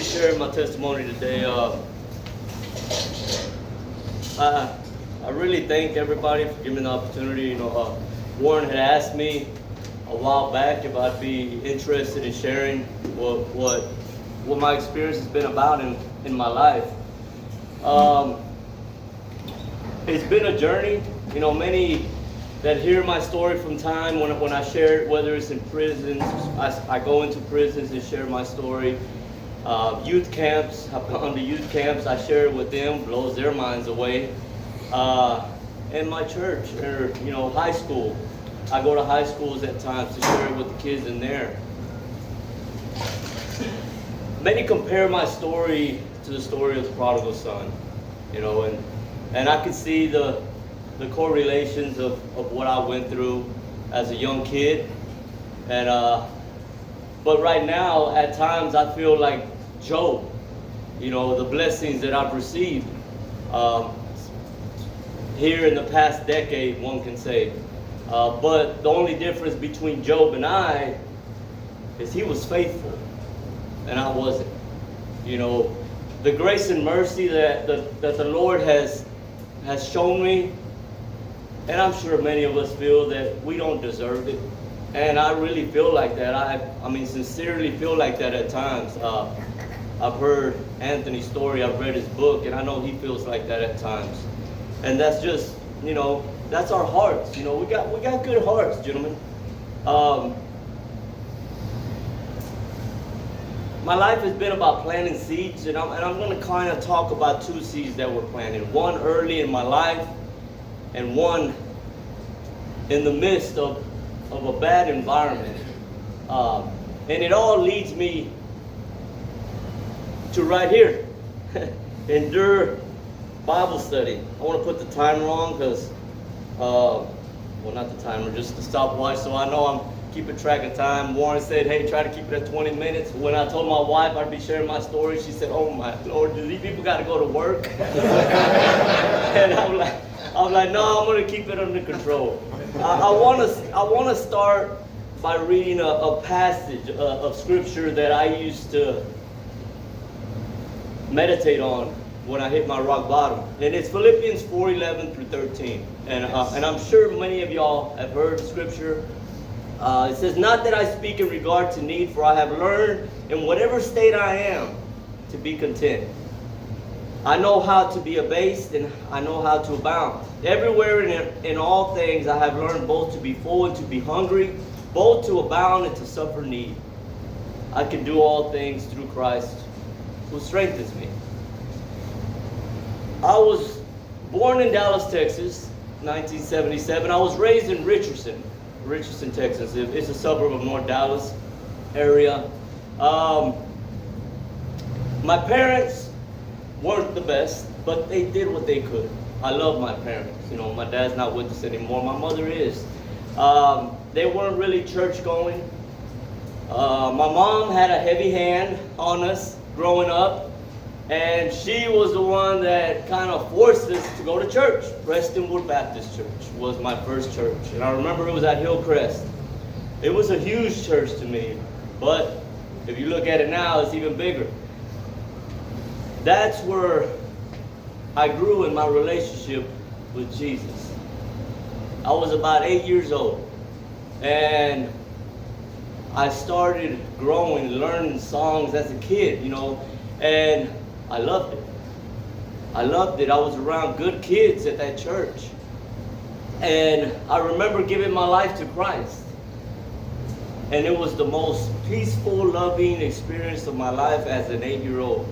sharing my testimony today. I really thank everybody for giving me the opportunity. Warren had asked me a while back if I'd be interested in sharing what my experience has been about in my life. It's been a journey. Many that hear my story from time when I share it, whether it's in prisons, I go into prisons and share my story. Youth camps, I've gone to youth camps, I share it with them, blows their minds away. In my church, or high school, I go to high schools at times to share it with the kids in there. Many compare my story to the story of the prodigal son, and I can see the correlations of what I went through as a young kid. And but right now, at times, I feel like Job, the blessings that I've received here in the past decade, one can say. But the only difference between Job and I is he was faithful and I wasn't. The grace and mercy that the Lord has shown me, and I'm sure many of us feel that we don't deserve it. And I really feel like that. I mean, sincerely feel like that at times. I've heard Anthony's story, I've read his book, and I know he feels like that at times. And that's just, that's our hearts. We got good hearts, gentlemen. My life has been about planting seeds, and I'm going to kind of talk about two seeds that were planted. One early in my life, and one in the midst of a bad environment. And it all leads me to right here, Endur Bible study. I want to put the timer on because, well, not the timer, just the stopwatch, so I know I'm keeping track of time. Warren said, hey, try to keep it at 20 minutes. When I told my wife I'd be sharing my story, she said, oh my Lord, do these people got to go to work? And I'm like, no, I'm going to keep it under control. I want to start by reading a passage of scripture that I used to meditate on when I hit my rock bottom. And it's Philippians 4:11 through 13. And I'm sure many of y'all have heard the scripture. It says, not that I speak in regard to need, for I have learned in whatever state I am to be content. I know how to be abased, and I know how to abound. Everywhere in all things I have learned both to be full and to be hungry, both to abound and to suffer need. I can do all things through Christ who strengthens me. I was born in Dallas, Texas, 1977. I was raised in Richardson, Texas. It's a suburb of North Dallas area. My parents weren't the best, but they did what they could. I love my parents. My dad's not with us anymore. My mother is. They weren't really church going. My mom had a heavy hand on us growing up, and she was the one that kind of forced us to go to church. Prestonwood Baptist Church was my first church, and I remember it was at Hillcrest. It was a huge church to me, but if you look at it now, it's even bigger. That's where I grew in my relationship with Jesus. I was about 8 years old, and I started growing, learning songs as a kid, and I loved it. I loved it. I was around good kids at that church, and I remember giving my life to Christ, and it was the most peaceful, loving experience of my life as an 8-year-old.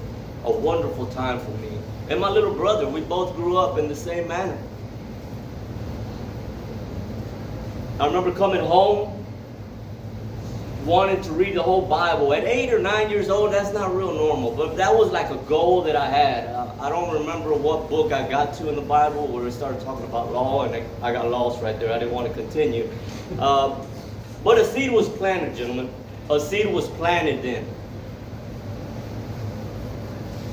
A wonderful time for me. And my little brother, we both grew up in the same manner. I remember coming home, wanting to read the whole Bible. At 8 or 9 years old, that's not real normal, but that was like a goal that I had. I don't remember what book I got to in the Bible where it started talking about law, and I got lost right there. I didn't want to continue. But a seed was planted, gentlemen. A seed was planted then.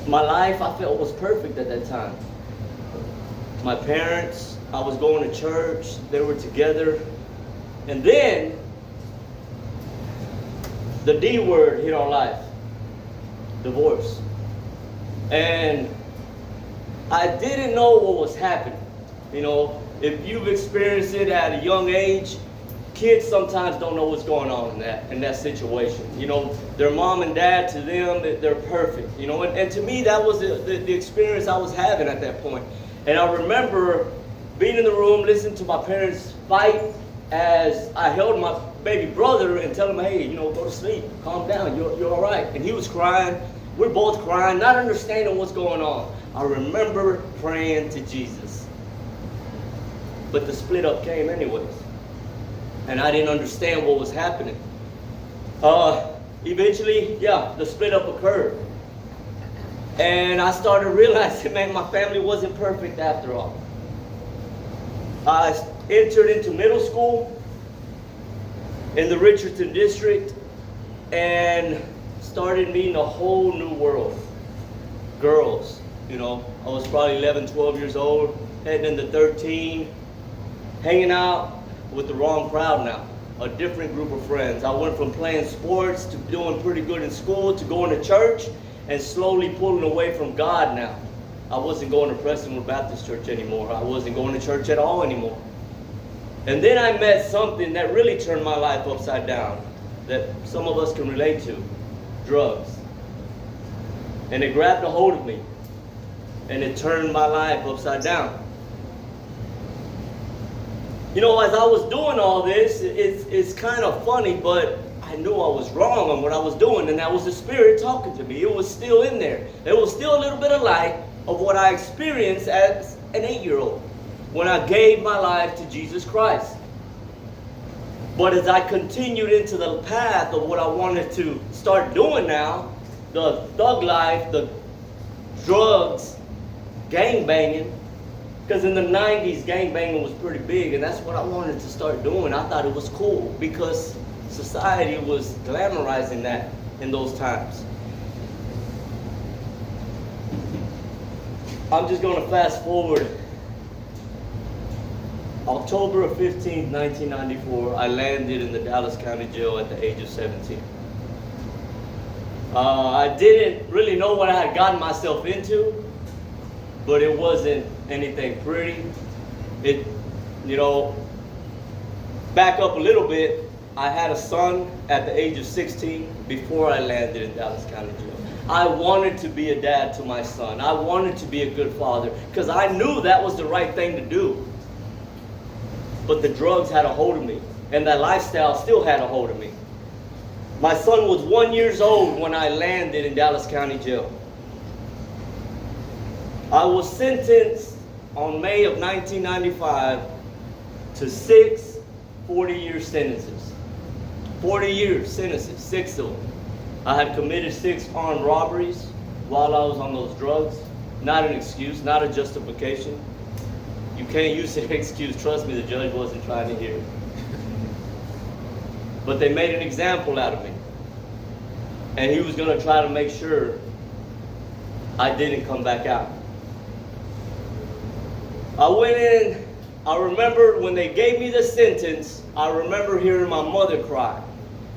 My life, I felt, was perfect at that time. My parents, I was going to church, they were together. And then, the D word hit our life. divorce. And I didn't know what was happening. You know, if you've experienced it at a young age, kids sometimes don't know what's going on in that situation. You know, their mom and dad, to them, they're perfect. You know, and to me, that was the experience I was having at that point. And I remember being in the room, listening to my parents fight as I held my baby brother and telling him, hey, you know, go to sleep, calm down, you're all right. And he was crying, we're both crying, not understanding what's going on. I remember praying to Jesus. But the split up came anyways. And I didn't understand what was happening. Eventually, the split up occurred. And I started realizing, man, my family wasn't perfect after all. I entered into middle school in the Richardson district and started meeting a whole new world. Girls, you know, I was probably 11, 12 years old, heading into 13, hanging out with the wrong crowd now, a different group of friends. I went from playing sports to doing pretty good in school to going to church and slowly pulling away from God now. I wasn't going to Prestonwood Baptist Church anymore. I wasn't going to church at all anymore. And then I met something that really turned my life upside down, that some of us can relate to, drugs. And it grabbed a hold of me, and it turned my life upside down. You know, as I was doing all this, it's kind of funny, but I knew I was wrong on what I was doing, and that was the Spirit talking to me. It was still in there. There was still a little bit of light of what I experienced as an 8-year-old when I gave my life to Jesus Christ. But as I continued into the path of what I wanted to start doing now, the thug life, the drugs, gang banging, because in the 90s, gang banging was pretty big, and that's what I wanted to start doing. I thought it was cool because society was glamorizing that in those times. I'm just going to fast forward. October 15, 1994, I landed in the Dallas County Jail at the age of 17. I didn't really know what I had gotten myself into, but it wasn't anything pretty. Back up a little bit, I had a son at the age of 16 before I landed in Dallas County Jail. I wanted to be a dad to my son. I wanted to be a good father because I knew that was the right thing to do. But the drugs had a hold of me, and that lifestyle still had a hold of me. My son was 1 year old when I landed in Dallas County Jail. I was sentenced on May of 1995 to 6 40-year sentences. 40-year sentences, 6 of them. I had committed 6 armed robberies while I was on those drugs. Not an excuse, not a justification. You can't use an excuse. Trust me, the judge wasn't trying to hear it. But they made an example out of me. And he was going to try to make sure I didn't come back out. I went in, I remember when they gave me the sentence, I remember hearing my mother cry.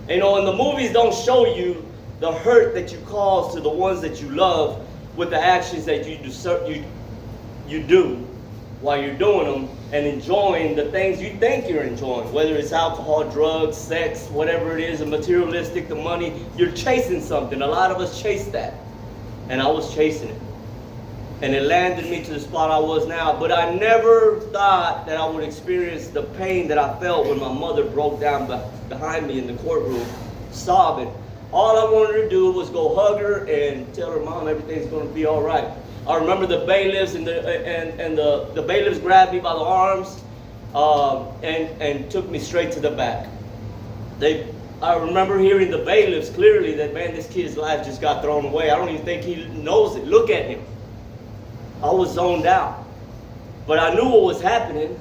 You know, and the movies don't show you the hurt that you cause to the ones that you love with the actions that you do while you're doing them and enjoying the things you think you're enjoying, whether it's alcohol, drugs, sex, whatever it is, the materialistic, the money. You're chasing something. A lot of us chase that. And I was chasing it. And it landed me to the spot I was now. But I never thought that I would experience the pain that I felt when my mother broke down behind me in the courtroom, sobbing. All I wanted to do was go hug her and tell her, Mom, everything's going to be all right. I remember the bailiffs and the bailiffs grabbed me by the arms and took me straight to the back. I remember hearing the bailiffs clearly that, man, this kid's life just got thrown away. I don't even think he knows it. Look at him. I was zoned out. But I knew what was happening.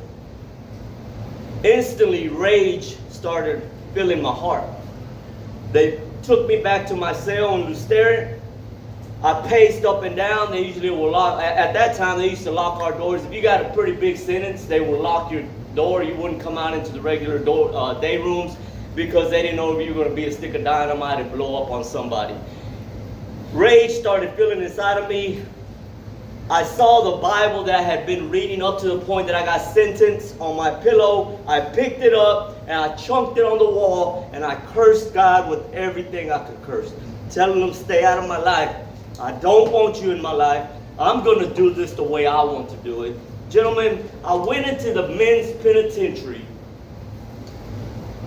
Instantly, rage started filling my heart. They took me back to my cell in Lusteria. I paced up and down. They usually will lock. At that time, they used to lock our doors. If you got a pretty big sentence, they would lock your door. You wouldn't come out into the regular day rooms because they didn't know if you were going to be a stick of dynamite and blow up on somebody. Rage started filling inside of me. I saw the Bible that I had been reading up to the point that I got sentenced on my pillow. I picked it up and I chunked it on the wall and I cursed God with everything I could curse. Telling him, stay out of my life. I don't want you in my life. I'm going to do this the way I want to do it. Gentlemen, I went into the men's penitentiary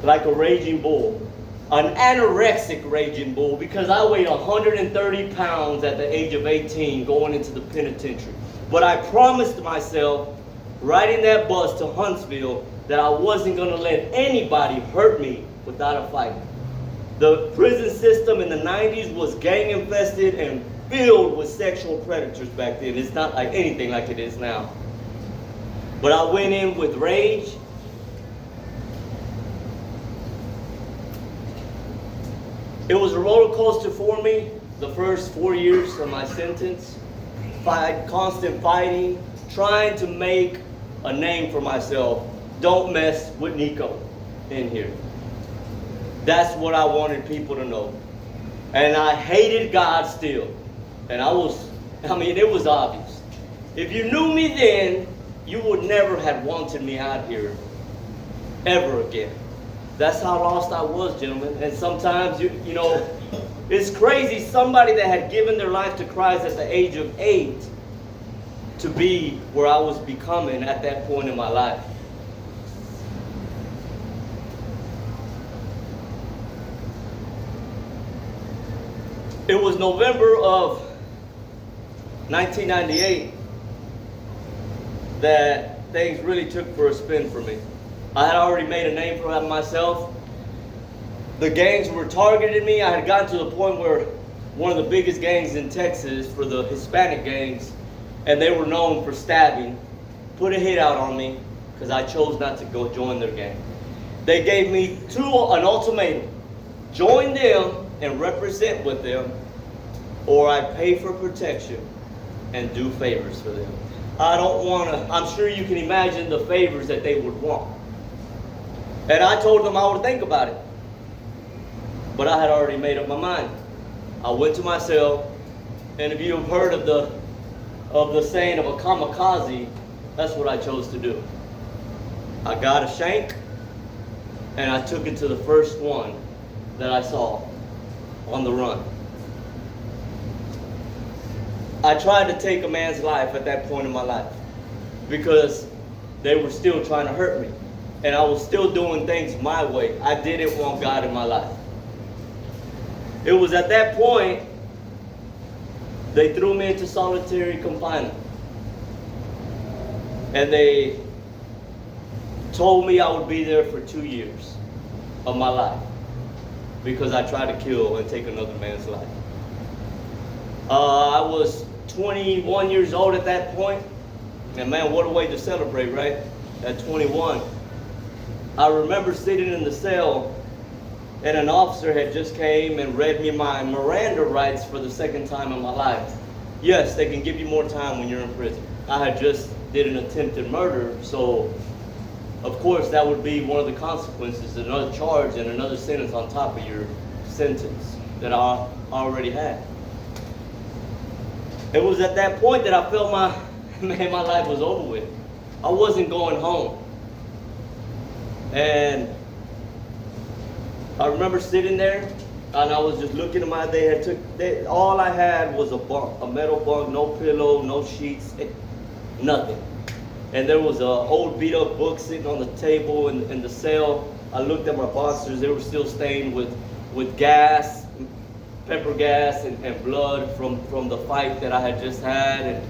like a raging bull. An anorexic raging bull, because I weighed 130 pounds at the age of 18 going into the penitentiary. But I promised myself, riding that bus to Huntsville, that I wasn't going to let anybody hurt me without a fight. The prison system in the 90s was gang infested and filled with sexual predators back then. It's not like anything like it is now. But I went in with rage. It was a roller coaster for me the first 4 years of my sentence. Constant fighting, trying to make a name for myself. Don't mess with Nico in here. That's what I wanted people to know. And I hated God still. And it was obvious. If you knew me then, you would never have wanted me out here ever again. That's how lost I was, gentlemen. And sometimes, you know, it's crazy. Somebody that had given their life to Christ at the age of 8 to be where I was becoming at that point in my life. It was November of 1998 that things really took for a spin for me. I had already made a name for myself. The gangs were targeting me. I had gotten to the point where one of the biggest gangs in Texas, for the Hispanic gangs, and they were known for stabbing, put a hit out on me because I chose not to go join their gang. They gave me an ultimatum. Join them and represent with them, or I pay for protection and do favors for them. I'm sure you can imagine the favors that they would want. And I told them I would think about it. But I had already made up my mind. I went to my cell, and if you've heard of the saying of a kamikaze, that's what I chose to do. I got a shank, and I took it to the first one that I saw on the run. I tried to take a man's life at that point in my life because they were still trying to hurt me. And I was still doing things my way. I didn't want God in my life. It was at that point they threw me into solitary confinement. And they told me I would be there for 2 years of my life because I tried to kill and take another man's life. I was 21 years old at that point. And man, what a way to celebrate, right? At 21. I remember sitting in the cell and an officer had just came and read me my Miranda rights for the second time in my life. Yes, they can give you more time when you're in prison. I had just did an attempted murder, so of course that would be one of the consequences, another charge and another sentence on top of your sentence that I already had. It was at that point that I felt my life was over with. I wasn't going home. And I remember sitting there, and I was just looking at all I had was a metal bunk, no pillow, no sheets, nothing. And there was an old beat up book sitting on the table in the cell. I looked at my boxers, they were still stained with gas, pepper gas and blood from the fight that I had just had.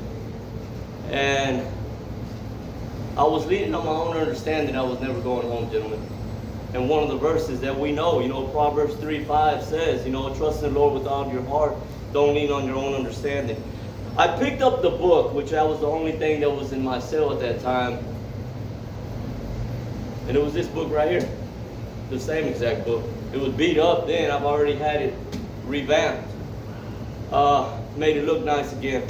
And I was leaning on my own understanding I was never going home, gentlemen. And one of the verses that we know, Proverbs 3:5 says, trust in the Lord with all your heart. Don't lean on your own understanding. I picked up the book, which that was the only thing that was in my cell at that time. And it was this book right here. The same exact book. It was beat up then. I've already had it revamped. Made it look nice again.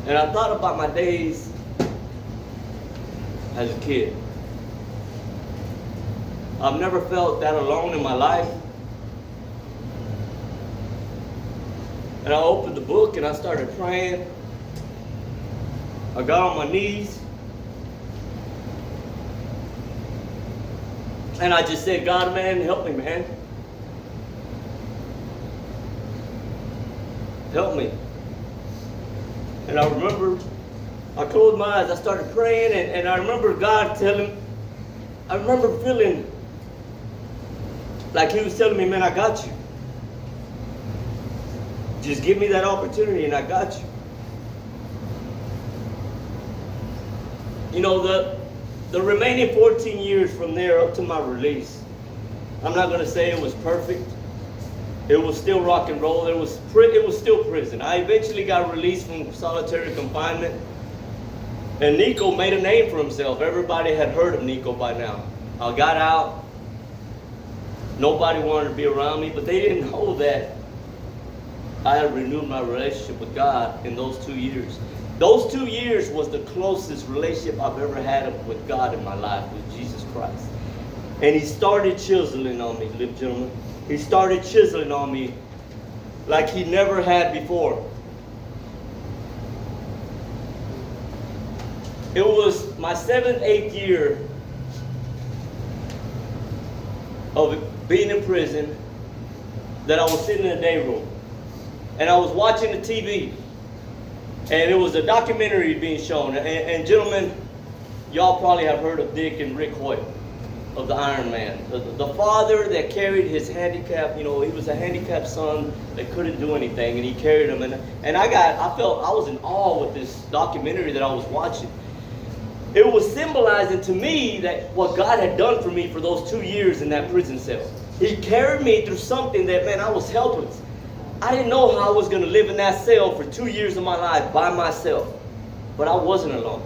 And I thought about my days as a kid. I've never felt that alone in my life. And I opened the book and I started praying. I got on my knees. And I just said, God, man, help me, man. Help me. And I remember, I closed my eyes, I started praying, and I remember God I remember feeling like He was telling me, man, I got you. Just give me that opportunity and I got you. You know, the remaining 14 years from there up to my release, I'm not going to say it was perfect. It was still rock and roll. It was still prison. I eventually got released from solitary confinement. And Nico made a name for himself. Everybody had heard of Nico by now. I got out. Nobody wanted to be around me, but they didn't know that I had renewed my relationship with God in those 2 years. Those 2 years was the closest relationship I've ever had with God in my life, with Jesus Christ. And He started chiseling on me, ladies and gentlemen. He started chiseling on me like He never had before. It was my 7th, 8th year of being in prison that I was sitting in a day room. And I was watching the TV. And it was a documentary being shown. And gentlemen, y'all probably have heard of Dick and Rick Hoyt of the Iron Man. The father that carried his handicap, you know, he was a handicapped son that couldn't do anything, and he carried him. And I felt I was in awe with this documentary that I was watching. It was symbolizing to me that what God had done for me for those 2 years in that prison cell. He carried me through something that, man, I was helpless. I didn't know how I was going to live in that cell for 2 years of my life by myself. But I wasn't alone.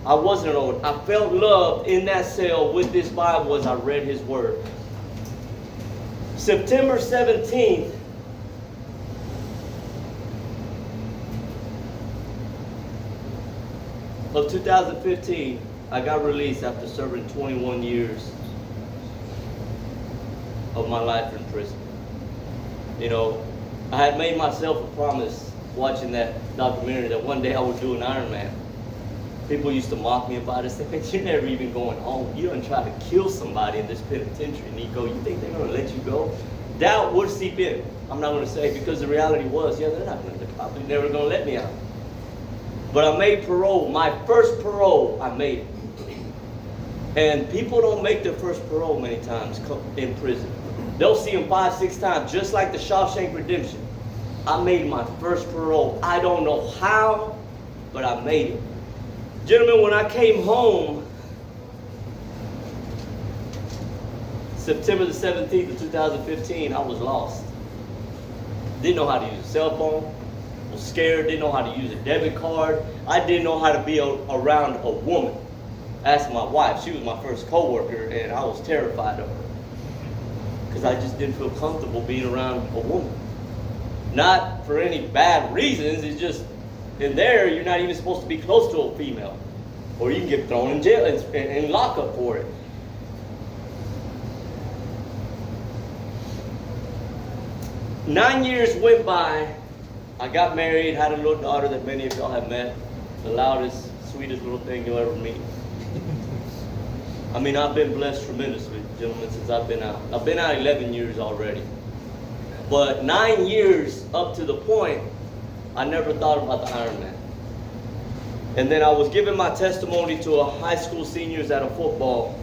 I wasn't alone. I felt loved in that cell with this Bible as I read His Word. September 17th, of 2015, I got released after serving 21 years of my life in prison. You know, I had made myself a promise watching that documentary that one day I would do an Iron Man. People used to mock me about it, saying, you're never even going home. You don't try to kill somebody in this penitentiary, Nico. You think they're going to let you go? Doubt would seep in. I'm not going to say, because the reality was, yeah, they're probably never going to let me out. But I made parole. My first parole, I made it. And people don't make their first parole many times in prison. They'll see them 5, 6 times, just like the Shawshank Redemption. I made my first parole. I don't know how, but I made it. Gentlemen, when I came home, September the 17th of 2015, I was lost. Didn't know how to use a cell phone. Was scared, didn't know how to use a debit card. I didn't know how to be around a woman. Asked my wife. She was my first co-worker, and I was terrified of her. Because I just didn't feel comfortable being around a woman. Not for any bad reasons, it's just in there you're not even supposed to be close to a female. Or you can get thrown in jail and lock up for it. Nine years went by. I got married, had a little daughter that many of y'all have met. The loudest, sweetest little thing you'll ever meet. I mean, I've been blessed tremendously, gentlemen, since I've been out. I've been out 11 years already. But 9 years up to the point, I never thought about the Iron Man. And then I was giving my testimony to a high school seniors at a football,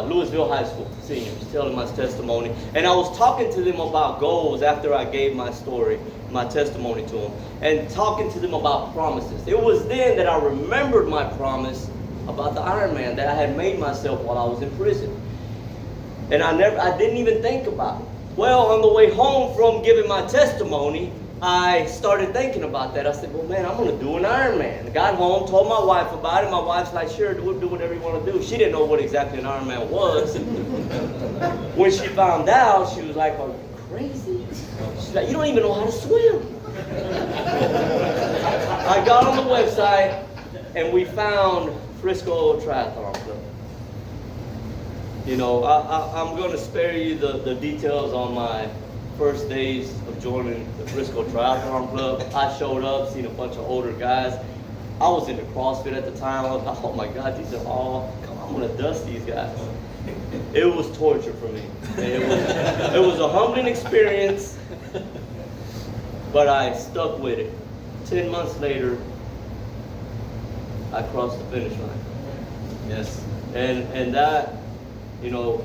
Louisville High School seniors, telling my testimony. And I was talking to them about goals after I gave my story, my testimony to them, and talking to them about promises. It was then that I remembered my promise about the Iron Man that I had made myself while I was in prison. And I didn't even think about it. Well, on the way home from giving my testimony, I started thinking about that. I said, well, man, I'm going to do an Iron Man. I got home, told my wife about it. My wife's like, sure, do whatever you want to do. She didn't know what exactly an Iron Man was. When she found out, she was like, are you crazy? She's like, you don't even know how to swim. I got on the website, and we found Frisco Triathlon Club. You know, I'm going to spare you the details on my first days of joining the Frisco Triathlon Club. I showed up, seen a bunch of older guys. I was into CrossFit at the time. I was like, oh my God, these are all, come on, I'm gonna dust these guys. It was torture for me. It was a humbling experience, but I stuck with it. 10 months later, I crossed the finish line. Yes. And that, you know,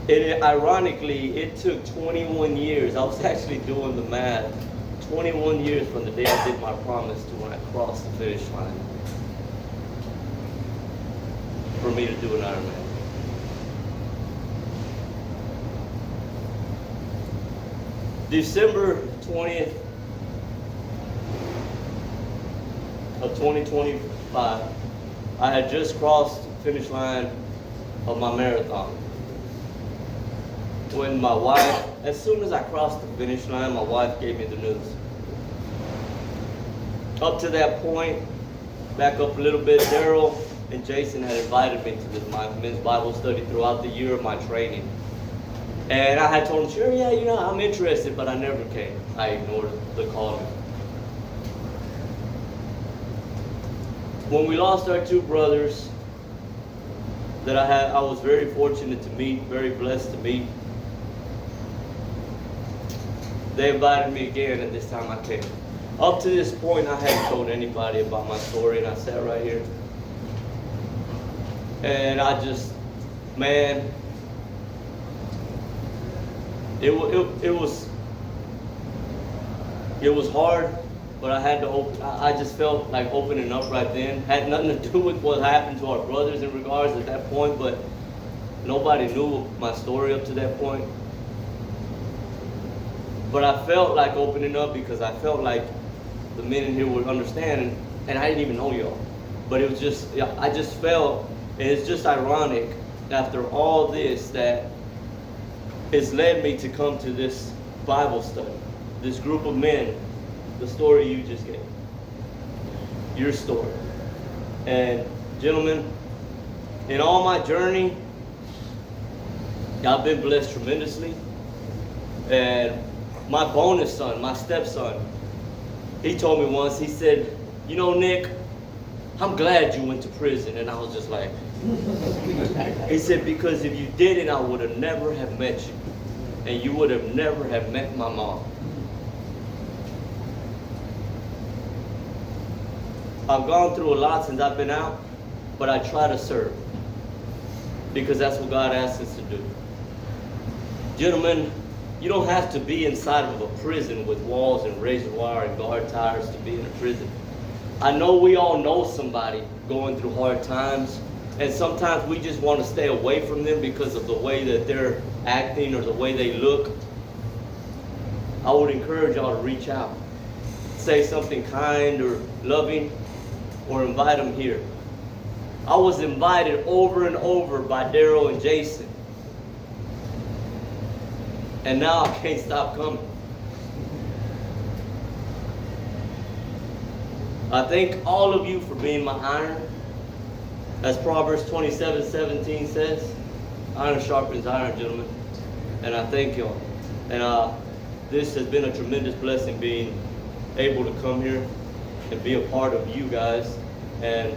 ironically, it took 21 years. I was actually doing the math. 21 years from the day I did my promise to when I crossed the finish line for me to do an Ironman. December 20th of 2025, I had just crossed the finish line of my marathon. When my wife, as soon as I crossed the finish line, my wife gave me the news. Up to that point, back up a little bit, Daryl and Jason had invited me to this men's Bible study throughout the year of my training. And I had told them, sure, yeah, you know, I'm interested, but I never came. I ignored the calling. When we lost our two brothers that I was very fortunate to meet, very blessed to meet, they invited me again, and this time I came. Up to this point, I hadn't told anybody about my story, and I sat right here. And I just, man, it was hard, but I had to I just felt like opening up right then. Had nothing to do with what happened to our brothers in regards at that point, but nobody knew my story up to that point. But I felt like opening up because I felt like the men in here would understand, and I didn't even know y'all. But it was just, yeah, I just felt, and it's just ironic after all this that it's led me to come to this Bible study, this group of men, the story you just gave, your story. And gentlemen, in all my journey, I've been blessed tremendously. And my bonus son, my stepson, he told me once, he said, you know, Nick, I'm glad you went to prison. And I was just like, he said, because if you didn't, I would have never have met you. And you would have never have met my mom. I've gone through a lot since I've been out, but I try to serve because that's what God asks us to do. Gentlemen, you don't have to be inside of a prison with walls and razor wire and guard tires to be in a prison. I know we all know somebody going through hard times, and sometimes we just want to stay away from them because of the way that they're acting or the way they look. I would encourage y'all to reach out. Say something kind or loving, or invite them here. I was invited over and over by Daryl and Jason. And now I can't stop coming. I thank all of you for being my iron. As Proverbs 27:17 says, iron sharpens iron, gentlemen. And I thank y'all. And this has been a tremendous blessing being able to come here and be a part of you guys and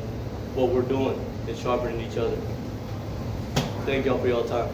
what we're doing is sharpening each other. Thank y'all for your time.